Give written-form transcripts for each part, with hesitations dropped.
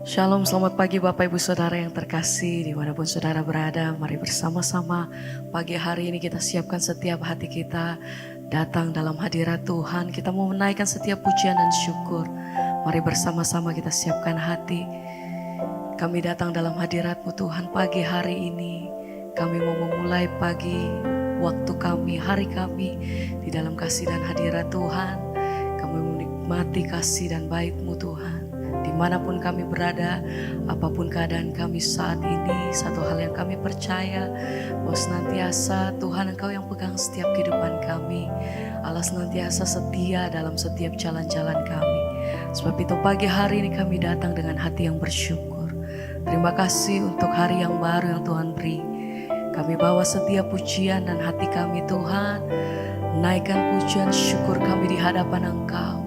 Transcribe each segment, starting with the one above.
Shalom, selamat pagi Bapak Ibu Saudara yang terkasih dimanapun Saudara berada. Mari bersama-sama pagi hari ini kita siapkan setiap hati kita datang dalam hadirat Tuhan. Kita mau menaikkan setiap pujian dan syukur. Mari bersama-sama kita siapkan hati. Kami datang dalam hadirat-Mu Tuhan pagi hari ini. Kami mau memulai pagi waktu kami, hari kami di dalam kasih dan hadirat Tuhan. Kami menikmati kasih dan baik-Mu Tuhan. Dimanapun kami berada, apapun keadaan kami saat ini, satu hal yang kami percaya, bahwa senantiasa Tuhan Engkau yang pegang setiap kehidupan kami. Allah senantiasa setia dalam setiap jalan-jalan kami. Sebab itu pagi hari ini kami datang dengan hati yang bersyukur. Terima kasih untuk hari yang baru yang Tuhan beri. Kami bawa setiap pujian dan hati kami Tuhan, naikkan pujian syukur kami di hadapan Engkau.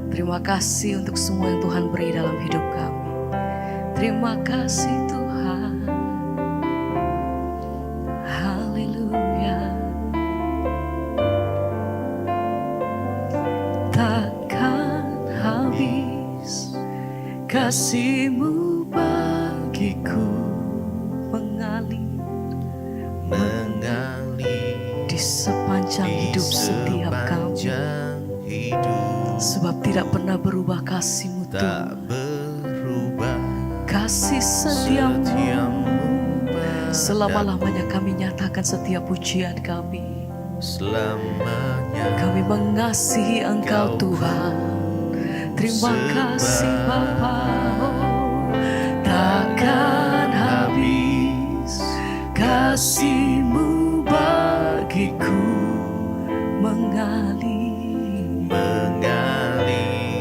Terima kasih untuk semua yang Tuhan beri dalam hidup kami. Terima kasih Tuhan. Haleluya. Takkan habis kasih-Mu bagiku, mengalir di sepanjang hidup setiap kami. Sebab tidak pernah berubah kasih-Mu Tuhan. Kasih setia-Mu selama-lamanya kami nyatakan setiap pujian kami. Kami mengasihi Engkau Tuhan. Terima kasih Bapa. Takkan habis kasih-Mu bagiku, mengalir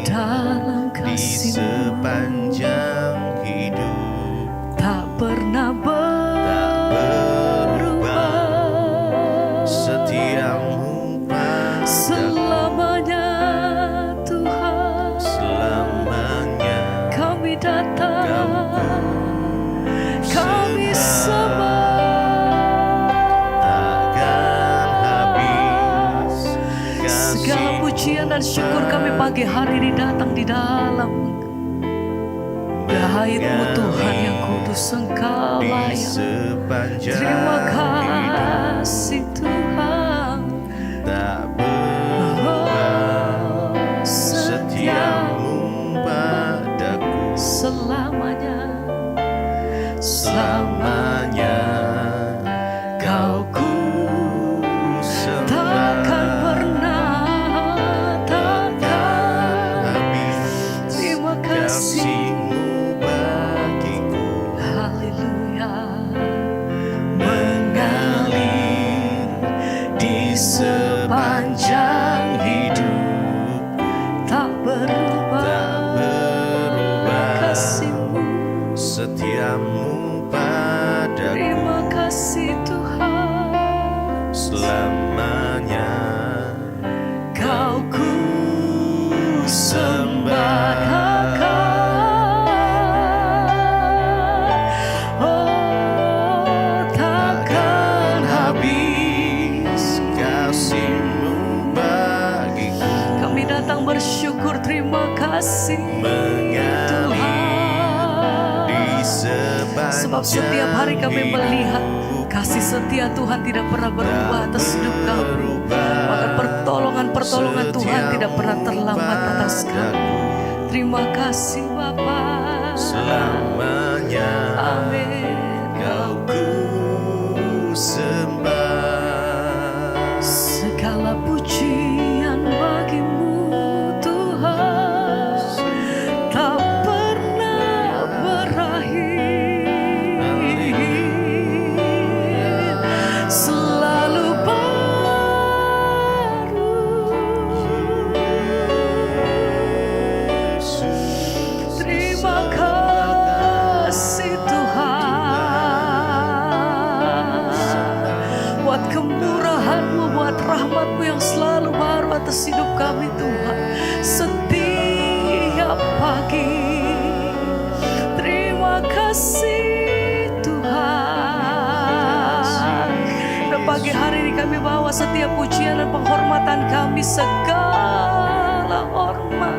dalam kasih-Mu sepanjang hidup, tak pernah berubah. Setia-Mu padaku Selamanya Tuhan, selamanya. kami datang, kami sembah. Takkan habis Segala pujian dan syukur kami pagi hari ini datang di dalam haid-Mu Tuhan yang kudus, Engkau di layak. sepanjang Terima hidup, kasih Tuhan. tak berubah. Oh, Setia-Mu padaku selamanya, selamanya. Kau ku sembah, takkan pernah, takkan habis terima kasih. kasih-Mu bagiku, Haleluya. mengalir di sepanjang hidup, Tak berubah, tak berubah. kasih-Mu. Setia-Mu padaku Terima kasih Tuhan. selamanya. Kau ku sembah. Oh, takkan habis. Kasih-Mu bagiku, Kami datang bersyukur, terima kasih mengalir di Tuhan. Sebab sepanjang setiap hari kami hidup, melihat kasih setia Tuhan tidak pernah berubah atas hidup kami. Maka pertolongan Tuhan tidak pernah terlambat atas kami. Terima kasih Bapa. selamanya. Amin. Kau ku sembah, Segala pujian bagi-Mu Tuhan, tak pernah berakhir, selalu baru. Terima kasih Tuhan, buat kemurahan-Mu, buat rahmat-Mu yang selalu baru atas hidup kami Tuhan. Setiap pagi, terima kasih Tuhan. Dan pagi hari ini kami bawa setiap pujian dan penghormatan kami, segala hormat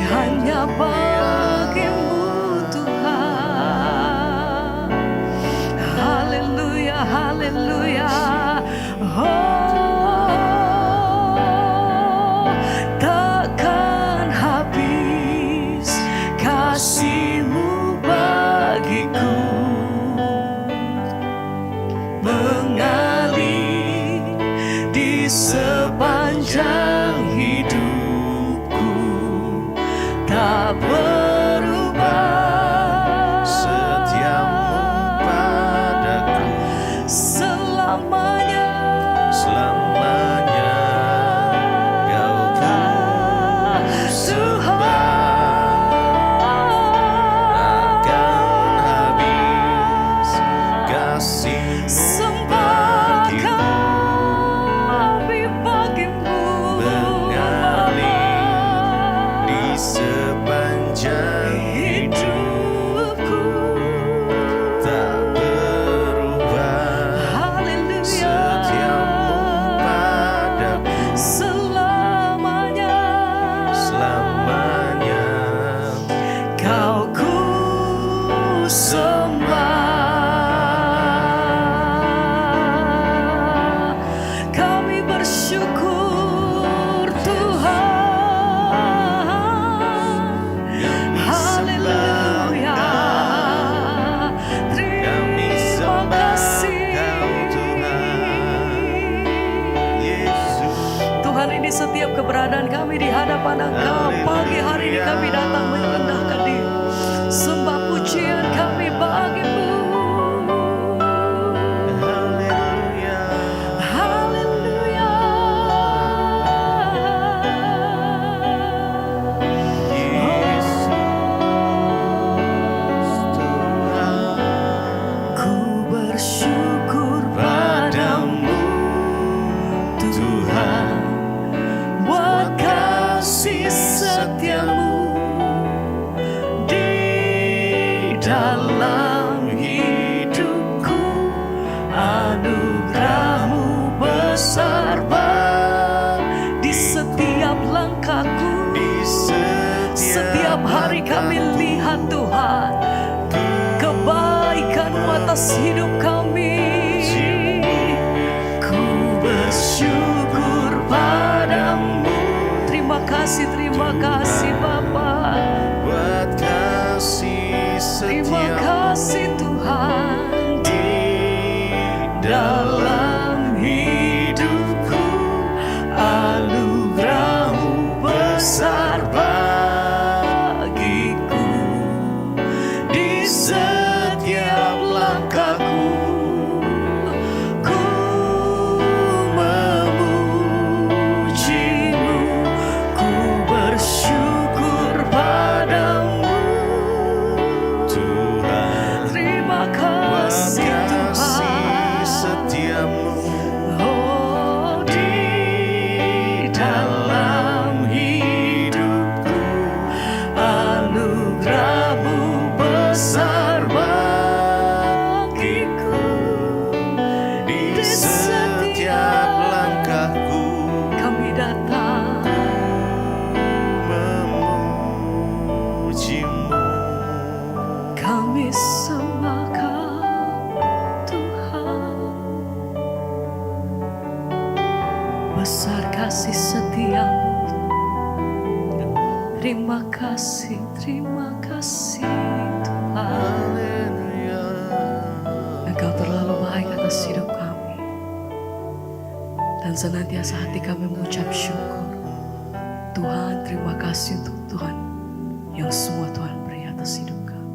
hanya bagi-Mu tak berubah. Setiamu padaku Selamanya. selamanya. Kau ku sembah, takkan habis kasih-Mu Sembah bagiku. kami bagimu, Mengalir di sepanjang hidupku. tak berubah. Haleluya. Setiamu padaku Selamanya. selamanya. Kau ku sembah. Kami bersyukur Tuhan. Haleluya. Kami Terima sembah kasih. Kau Tuhan Yesus. Tuhan, ini setiap keberadaan kami di hadapan Engkau. Pagi hari ini kami datang merendahkan diri. Sembah pujian kami bagimu. Haleluya. Haleluya. Yesus Tuhan. Ku bersyukur padamu Tuhan, buat kasih setiamu di dalam hidupku. Anugerahmu besar di setiap langkahku. Di Setiap hari kami lihat Tuhan kebaikan-Mu atas hidup kami. Ku bersyukur padamu. Terima kasih Bapa. buat kasih Terima setia kasih Tuhan. di dalam hidupku, anugerahmu besar bagiku. Di setiap langkahku, ku memuji-Mu. Ku bersyukur padamu Tuhan. Terima Buat kasih kasih Tuhan. setiamu Oh, di dalam hidupku, anugerahmu besar bagiku. di setiap langkahku. Kami datang, Memuji-Mu. kami sembah Kau Tuhan. Besar kasih setiamu. Terima kasih Tuhan. Haleluya. Engkau terlalu baik atas hidup kami. Dan senantiasa hati kami mengucap syukur. Tuhan, terima kasih untuk Tuhan yang semua Tuhan beri atas hidup kami.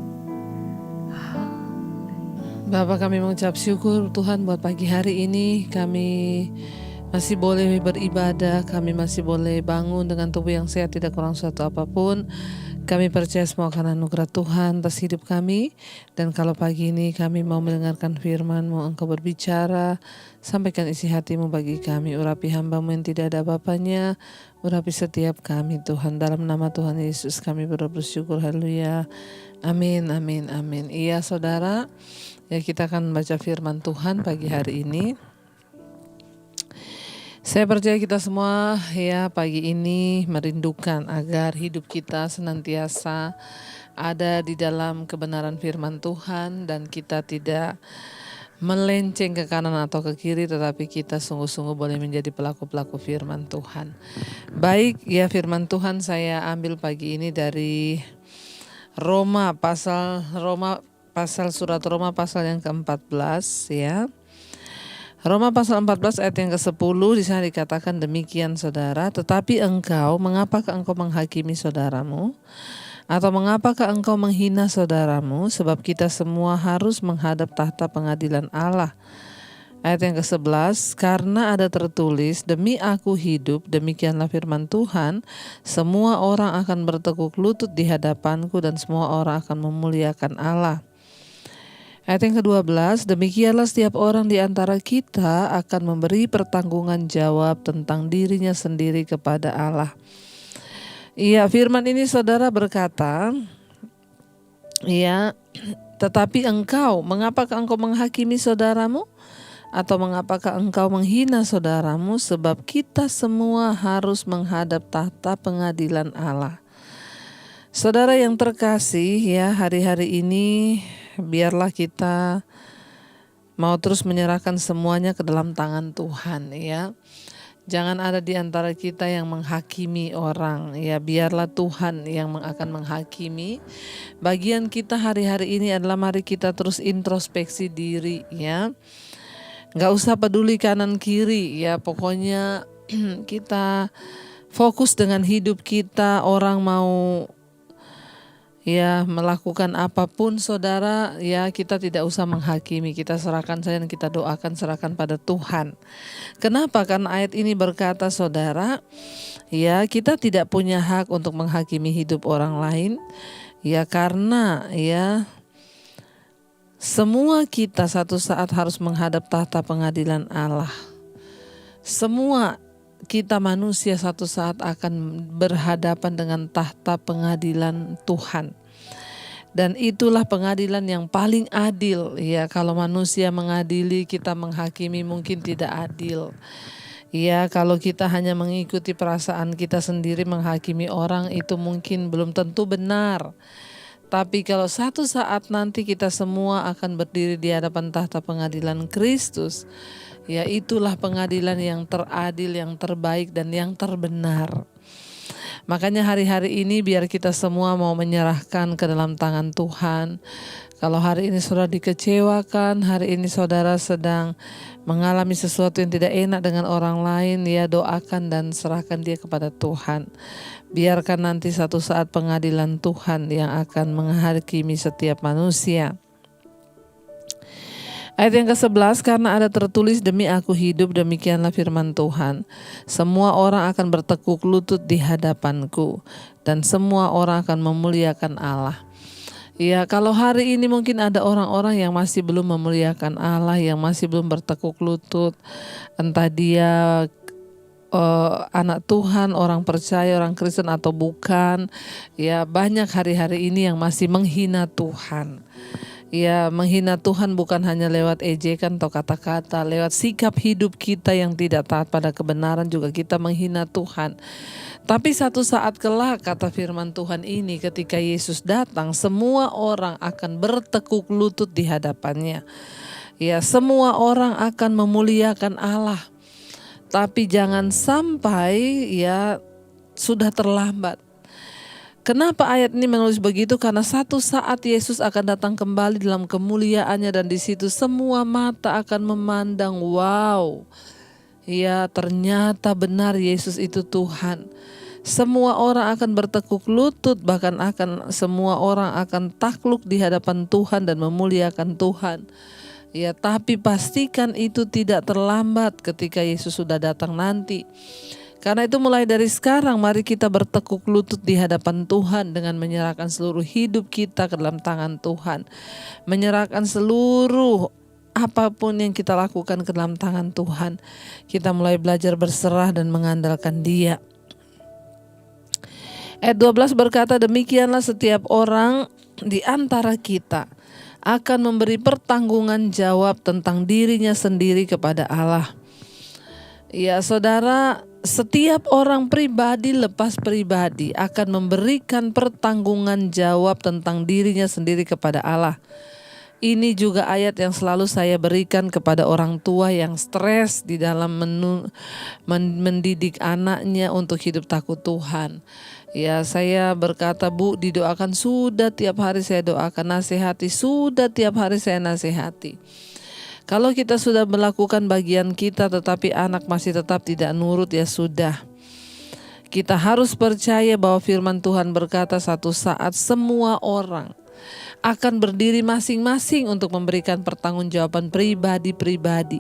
Bapak, kami mengucap syukur Tuhan buat pagi hari ini. Kami masih boleh beribadah, kami masih boleh bangun dengan tubuh yang sehat, tidak kurang suatu apapun. Kami percaya semua karena anugerah Tuhan atas hidup kami. Dan kalau pagi ini kami mau mendengarkan firman-Mu, Engkau berbicara, sampaikan isi hati-Mu bagi kami. Urapi hamba-Mu yang tidak ada bapaknya, urapi setiap kami Tuhan. Dalam nama Tuhan Yesus kami bersyukur, haleluya. Amin, amin, amin. Iya saudara, ya kita akan membaca firman Tuhan pagi hari ini. Saya percaya kita semua ya pagi ini merindukan agar hidup kita senantiasa ada di dalam kebenaran firman Tuhan dan kita tidak melenceng ke kanan atau ke kiri, tetapi kita sungguh-sungguh boleh menjadi pelaku-pelaku firman Tuhan. Baik, ya firman Tuhan saya ambil pagi ini dari Roma pasal surat Roma pasal yang ke-14 ya. Roma pasal 14 ayat yang ke-10 di sana dikatakan demikian saudara, tetapi engkau, mengapakah engkau menghakimi saudaramu? Atau mengapakah engkau menghina saudaramu? Sebab kita semua harus menghadap tahta pengadilan Allah. Ayat yang ke-11, karena ada tertulis, demi aku hidup, demikianlah firman Tuhan, semua orang akan bertekuk lutut di hadapanku dan semua orang akan memuliakan Allah. Ayat yang ke-12, demikianlah setiap orang di antara kita akan memberi pertanggungan jawab tentang dirinya sendiri kepada Allah. Iya, firman ini saudara berkata, ya, tetapi engkau, mengapakah engkau menghakimi saudaramu? Atau mengapakah engkau menghina saudaramu? Sebab kita semua harus menghadap tahta pengadilan Allah. Saudara yang terkasih, ya, hari-hari ini biarlah kita mau terus menyerahkan semuanya ke dalam tangan Tuhan, ya. Jangan ada di antara kita yang menghakimi orang, ya, biarlah Tuhan yang akan menghakimi. Bagian kita hari-hari ini adalah mari kita terus introspeksi diri, ya. Gak usah peduli kanan kiri, ya, pokoknya kita fokus dengan hidup kita. Orang mau, ya, melakukan apapun saudara, ya, kita tidak usah menghakimi, kita serahkan saja dan kita doakan, serahkan pada Tuhan. Kenapa? Karena ayat ini berkata saudara, ya, kita tidak punya hak untuk menghakimi hidup orang lain, ya, karena, ya, semua kita satu saat harus menghadap tahta pengadilan Allah. Semua kita manusia satu saat akan berhadapan dengan tahta pengadilan Tuhan. Dan itulah pengadilan yang paling adil. Ya, kalau manusia mengadili, kita menghakimi mungkin tidak adil. Ya, kalau kita hanya mengikuti perasaan kita sendiri menghakimi orang, itu mungkin belum tentu benar. Tapi kalau satu saat nanti kita semua akan berdiri di hadapan tahta pengadilan Kristus, ya, itulah pengadilan yang teradil, yang terbaik, dan yang terbenar. Makanya hari-hari ini biar kita semua mau menyerahkan ke dalam tangan Tuhan. Kalau hari ini saudara dikecewakan, hari ini saudara sedang mengalami sesuatu yang tidak enak dengan orang lain, ya, doakan dan serahkan dia kepada Tuhan. Biarkan nanti satu saat pengadilan Tuhan yang akan menghakimi setiap manusia. Ayat yang ke-11, karena ada tertulis, demi aku hidup, demikianlah firman Tuhan. Semua orang akan bertekuk lutut di hadapanku dan semua orang akan memuliakan Allah. Ya, kalau hari ini mungkin ada orang-orang yang masih belum memuliakan Allah, yang masih belum bertekuk lutut, entah dia anak Tuhan, orang percaya, orang Kristen atau bukan, ya, banyak hari-hari ini yang masih menghina Tuhan. Ya, menghina Tuhan bukan hanya lewat ejekan atau kata-kata, lewat sikap hidup kita yang tidak taat pada kebenaran juga kita menghina Tuhan. Tapi satu saat kelak, kata firman Tuhan ini, ketika Yesus datang, semua orang akan bertekuk lutut di hadapannya. Ya, semua orang akan memuliakan Allah. Tapi jangan sampai, ya, sudah terlambat. Kenapa ayat ini menulis begitu? Karena satu saat Yesus akan datang kembali dalam kemuliaannya dan di situ semua mata akan memandang, wow, ya, ternyata benar Yesus itu Tuhan. Semua orang akan bertekuk lutut, bahkan semua orang akan takluk di hadapan Tuhan dan memuliakan Tuhan. Ya, tapi pastikan itu tidak terlambat ketika Yesus sudah datang nanti. Karena itu mulai dari sekarang mari kita bertekuk lutut di hadapan Tuhan dengan menyerahkan seluruh hidup kita ke dalam tangan Tuhan. Menyerahkan seluruh apapun yang kita lakukan ke dalam tangan Tuhan. Kita mulai belajar berserah dan mengandalkan Dia. Ayat 12 berkata, demikianlah setiap orang di antara kita akan memberi pertanggungan jawab tentang dirinya sendiri kepada Allah. Ya, saudara, setiap orang pribadi lepas pribadi akan memberikan pertanggungan jawab tentang dirinya sendiri kepada Allah. Ini juga ayat yang selalu saya berikan kepada orang tua yang stres di dalam mendidik anaknya untuk hidup takut Tuhan. Ya, saya berkata, Bu, didoakan, sudah tiap hari saya doakan, nasihati, sudah tiap hari saya nasihati. Kalau kita sudah melakukan bagian kita tetapi anak masih tetap tidak nurut, ya sudah. Kita harus percaya bahwa firman Tuhan berkata satu saat semua orang akan berdiri masing-masing untuk memberikan pertanggungjawaban pribadi-pribadi.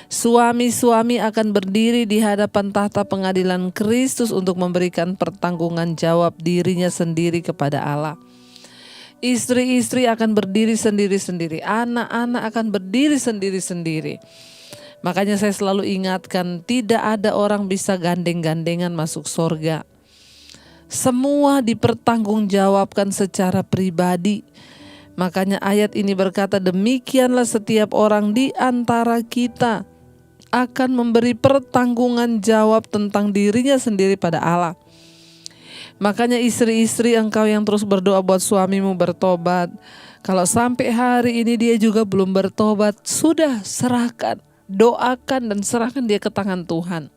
Suami-suami akan berdiri di hadapan tahta pengadilan Kristus untuk memberikan pertanggungan jawab dirinya sendiri kepada Allah. Istri-istri akan berdiri sendiri-sendiri, anak-anak akan berdiri sendiri-sendiri. Makanya saya selalu ingatkan, tidak ada orang bisa gandeng-gandengan masuk surga. Semua dipertanggungjawabkan secara pribadi. Makanya ayat ini berkata, demikianlah setiap orang di antara kita akan memberi pertanggungan jawab tentang dirinya sendiri pada Allah. Makanya istri-istri engkau yang terus berdoa buat suamimu bertobat, kalau sampai hari ini dia juga belum bertobat, sudah serahkan, doakan dan serahkan dia ke tangan Tuhan.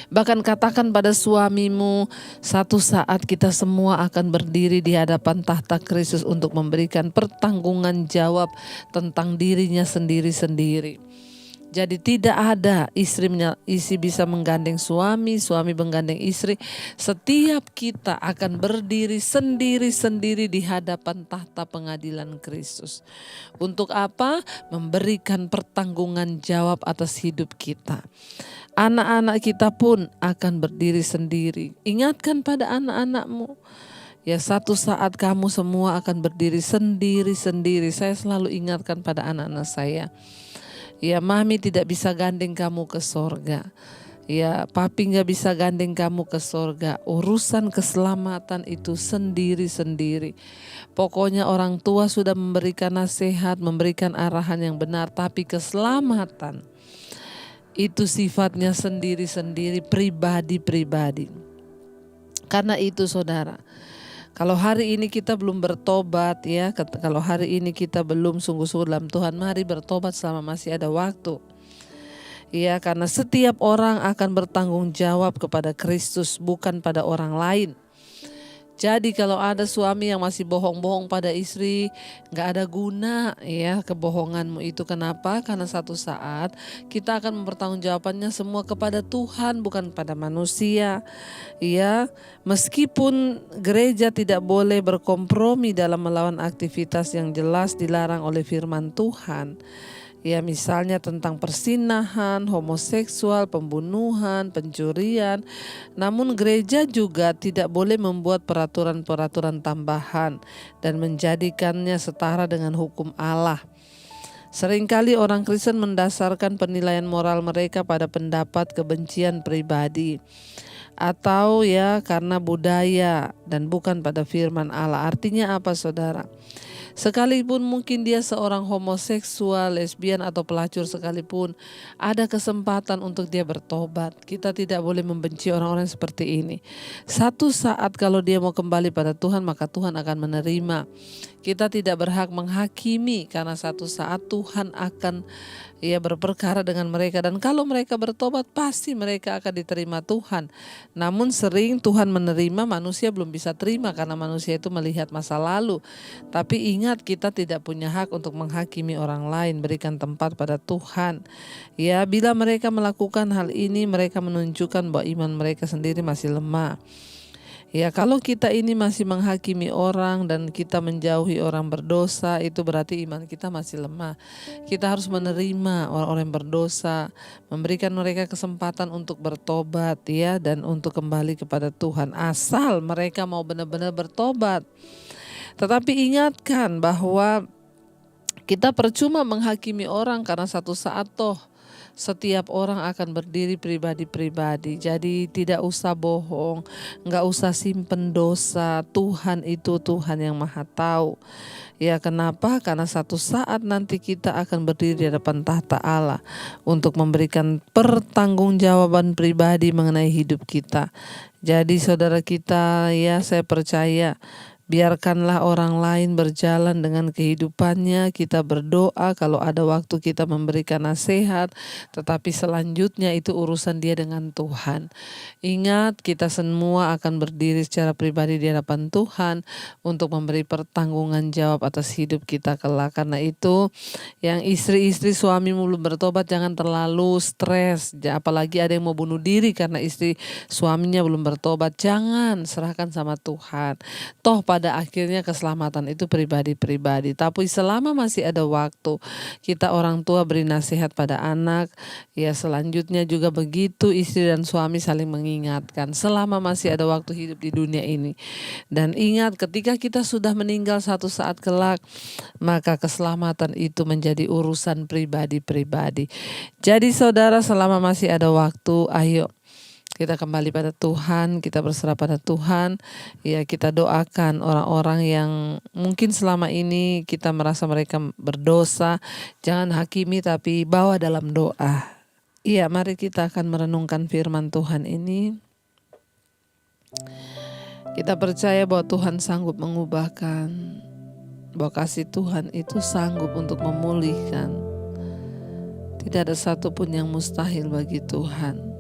Bahkan katakan pada suamimu, satu saat kita semua akan berdiri di hadapan tahta Kristus untuk memberikan pertanggungan jawab tentang dirinya sendiri-sendiri. Jadi tidak ada istri bisa menggandeng suami, suami menggandeng istri. Setiap kita akan berdiri sendiri-sendiri di hadapan tahta pengadilan Kristus. Untuk apa? Memberikan pertanggungan jawab atas hidup kita. Anak-anak kita pun akan berdiri sendiri. Ingatkan pada anak-anakmu. Ya, satu saat kamu semua akan berdiri sendiri-sendiri. Saya selalu ingatkan pada anak-anak saya. Ya, mami tidak bisa gandeng kamu ke sorga. Ya, papi gak bisa gandeng kamu ke sorga. Urusan keselamatan itu sendiri-sendiri. Pokoknya orang tua sudah memberikan nasihat, memberikan arahan yang benar. Tapi keselamatan itu sifatnya sendiri-sendiri, pribadi-pribadi. Karena itu saudara, kalau hari ini kita belum bertobat ya, kalau hari ini kita belum sungguh-sungguh dalam Tuhan, mari bertobat selama masih ada waktu. Ya, karena setiap orang akan bertanggung jawab kepada Kristus, bukan pada orang lain. Jadi kalau ada suami yang masih bohong-bohong pada istri, gak ada guna ya kebohonganmu itu. Kenapa? Karena satu saat kita akan mempertanggungjawabkannya semua kepada Tuhan, bukan pada manusia. Ya, meskipun gereja tidak boleh berkompromi dalam melawan aktivitas yang jelas dilarang oleh firman Tuhan. Ya, misalnya tentang persinahan, homoseksual, pembunuhan, pencurian. Namun gereja juga tidak boleh membuat peraturan-peraturan tambahan dan menjadikannya setara dengan hukum Allah. Seringkali orang Kristen mendasarkan penilaian moral mereka pada pendapat kebencian pribadi. Atau ya karena budaya dan bukan pada firman Allah. Artinya apa saudara? Sekalipun mungkin dia seorang homoseksual, lesbian atau pelacur sekalipun, ada kesempatan untuk dia bertobat. Kita tidak boleh membenci orang-orang seperti ini. Satu saat kalau dia mau kembali pada Tuhan, maka Tuhan akan menerima. Kita tidak berhak menghakimi karena satu saat Tuhan akan berperkara dengan mereka. Dan kalau mereka bertobat, pasti mereka akan diterima Tuhan. Namun sering Tuhan menerima, manusia belum bisa terima karena manusia itu melihat masa lalu. Tapi ingat, kita tidak punya hak untuk menghakimi orang lain. Berikan tempat pada Tuhan. Ya, bila mereka melakukan hal ini, mereka menunjukkan bahwa iman mereka sendiri masih lemah. Ya, kalau kita ini masih menghakimi orang dan kita menjauhi orang berdosa, itu berarti iman kita masih lemah. Kita harus menerima orang-orang yang berdosa, memberikan mereka kesempatan untuk bertobat ya, dan untuk kembali kepada Tuhan, asal mereka mau benar-benar bertobat. Tetapi ingatkan bahwa kita percuma menghakimi orang karena satu saat toh setiap orang akan berdiri pribadi-pribadi. Jadi tidak usah bohong, gak usah simpen dosa. Tuhan itu Tuhan yang maha tahu. Ya, kenapa? Karena satu saat nanti kita akan berdiri di hadapan tahta Allah untuk memberikan pertanggungjawaban pribadi mengenai hidup kita. Jadi saudara kita, ya saya percaya Biarkanlah orang lain berjalan dengan kehidupannya. Kita berdoa kalau ada waktu kita memberikan nasihat, tetapi selanjutnya itu urusan dia dengan Tuhan. Ingat, kita semua akan berdiri secara pribadi di hadapan Tuhan untuk memberi pertanggungan jawab atas hidup kita kelak. Karena itu, yang istri-istri suamimu belum bertobat, jangan terlalu stres. Apalagi ada yang mau bunuh diri karena istri suaminya belum bertobat. Jangan, serahkan sama Tuhan. Toh pada akhirnya keselamatan itu pribadi-pribadi. Tapi selama masih ada waktu, kita orang tua beri nasihat pada anak. Ya selanjutnya juga begitu, istri dan suami saling mengingatkan selama masih ada waktu hidup di dunia ini. Dan ingat, ketika kita sudah meninggal satu saat kelak, maka keselamatan itu menjadi urusan pribadi-pribadi. Jadi saudara, selama masih ada waktu, ayo kita kembali pada Tuhan, kita berserah pada Tuhan. Ya, kita doakan orang-orang yang mungkin selama ini kita merasa mereka berdosa. Jangan hakimi, tapi bawa dalam doa. Iya, mari kita akan merenungkan firman Tuhan ini. Kita percaya bahwa Tuhan sanggup mengubahkan, bahwa kasih Tuhan itu sanggup untuk memulihkan. Tidak ada satupun yang mustahil bagi Tuhan.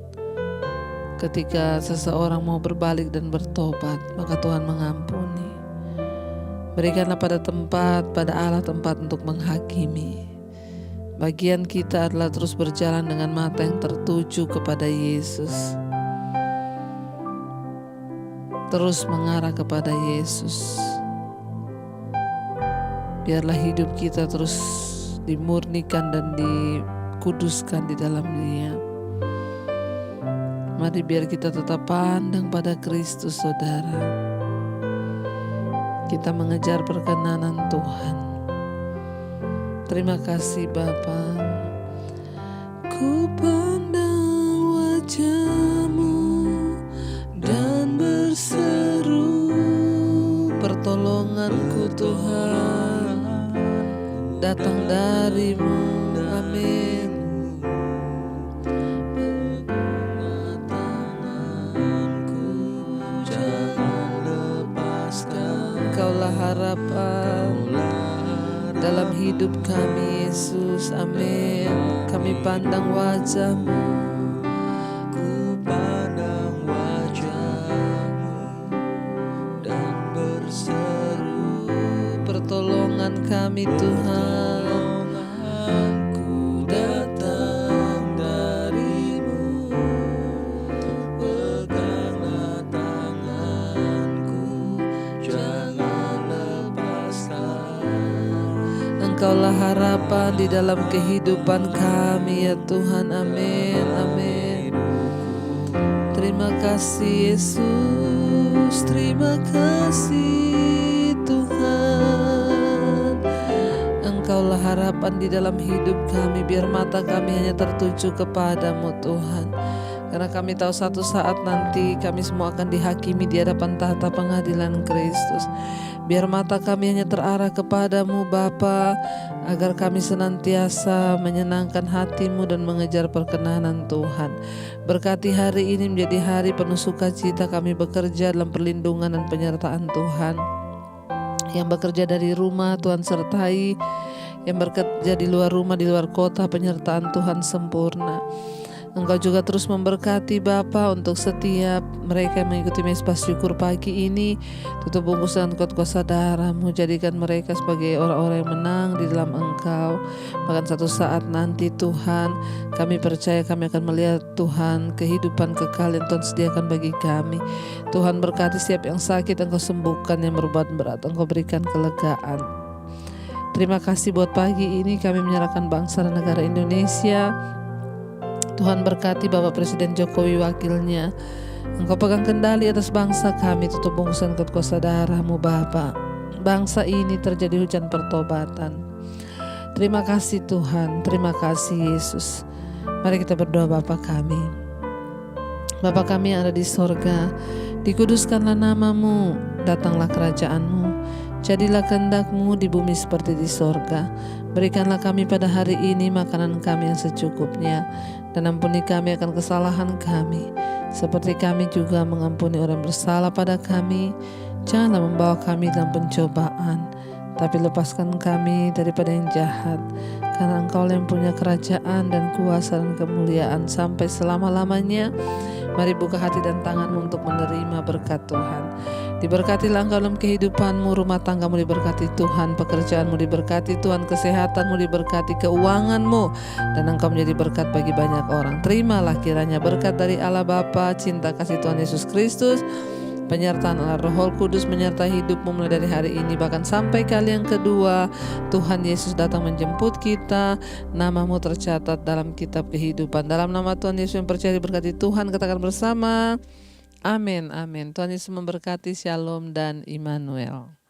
Ketika seseorang mau berbalik dan bertobat, maka Tuhan mengampuni. Berikanlah pada Allah tempat untuk menghakimi. Bagian kita adalah terus berjalan dengan mata yang tertuju kepada Yesus. Terus mengarah kepada Yesus. Biarlah hidup kita terus dimurnikan dan dikuduskan di dalam Dia. Mari biar kita tetap pandang pada Kristus, saudara. Kita mengejar perkenanan Tuhan. Terima kasih Bapa. Ku pandang wajah-Mu dan berseru, pertolonganku Tuhan datang dari-Mu. Amin. Engkaulah harapan dalam hidup kami, Yesus. Amin. Kami pandang wajah-Mu. Ku pandang wajah-Mu dan berseru, Pertolongan kami Tuhan, ku datang dari-Mu. Peganglah tanganku, jangan lepaskan. Engkaulah harapan di dalam kehidupan kami ya Tuhan. Amin. Amin. Terima kasih Yesus. Terima kasih Tuhan. Engkaulah harapan di dalam hidup kami. Biar mata kami hanya tertuju kepadamu Tuhan. Karena kami tahu satu saat nanti kami semua akan dihakimi di hadapan tahta pengadilan Kristus. Biar mata kami hanya terarah kepadamu Bapa, agar kami senantiasa menyenangkan hati-Mu dan mengejar perkenanan Tuhan. Berkati hari ini menjadi hari penuh sukacita, kami bekerja dalam perlindungan dan penyertaan Tuhan. Yang bekerja dari rumah Tuhan sertai, yang bekerja di luar rumah, di luar kota, penyertaan Tuhan sempurna. Engkau juga terus memberkati Bapa untuk setiap mereka yang mengikuti Mezbah Syukur pagi ini. Tutup bungkus dengan kuasa darah-Mu. Jadikan mereka sebagai orang-orang yang menang di dalam Engkau. Bahkan satu saat nanti Tuhan, kami percaya kami akan melihat Tuhan kehidupan kekal yang Tuhan sediakan bagi kami. Tuhan berkati setiap yang sakit, Engkau sembuhkan, yang berbuat berat Engkau berikan kelegaan. Terima kasih buat pagi ini kami menyerahkan bangsa dan negara Indonesia. Tuhan berkati Bapak Presiden Jokowi, wakilnya. Engkau pegang kendali atas bangsa kami. Tutup bungkusan kuasa darah-Mu Bapa. Bangsa ini terjadi hujan pertobatan. Terima kasih Tuhan. Terima kasih Yesus. Mari kita berdoa. Bapa kami, Bapa kami yang ada di sorga, dikuduskanlah nama-Mu. Datanglah kerajaan-Mu. Jadilah kehendak-Mu di bumi seperti di sorga. Berikanlah kami pada hari ini makanan kami yang secukupnya, dan ampuni kami akan kesalahan kami, seperti kami juga mengampuni orang bersalah pada kami. Janganlah membawa kami dalam pencobaan, tapi lepaskan kami daripada yang jahat. Karena Engkau yang punya kerajaan dan kuasa dan kemuliaan sampai selama-lamanya. Mari buka hati dan tanganmu untuk menerima berkat Tuhan. Diberkatilah engkau dalam kehidupanmu, rumah tanggamu diberkati Tuhan, pekerjaanmu diberkati Tuhan, kesehatanmu diberkati, keuanganmu, dan engkau menjadi berkat bagi banyak orang. Terimalah kiranya berkat dari Allah Bapa, cinta kasih Tuhan Yesus Kristus, penyertaan Allah Roh Kudus menyertai hidupmu mulai dari hari ini bahkan sampai kali yang kedua Tuhan Yesus datang menjemput kita. Namamu tercatat dalam kitab kehidupan. Dalam nama Tuhan Yesus yang percaya diberkati Tuhan, katakan bersama, amin, amin. Tuhan Yesus memberkati. Shalom dan Immanuel.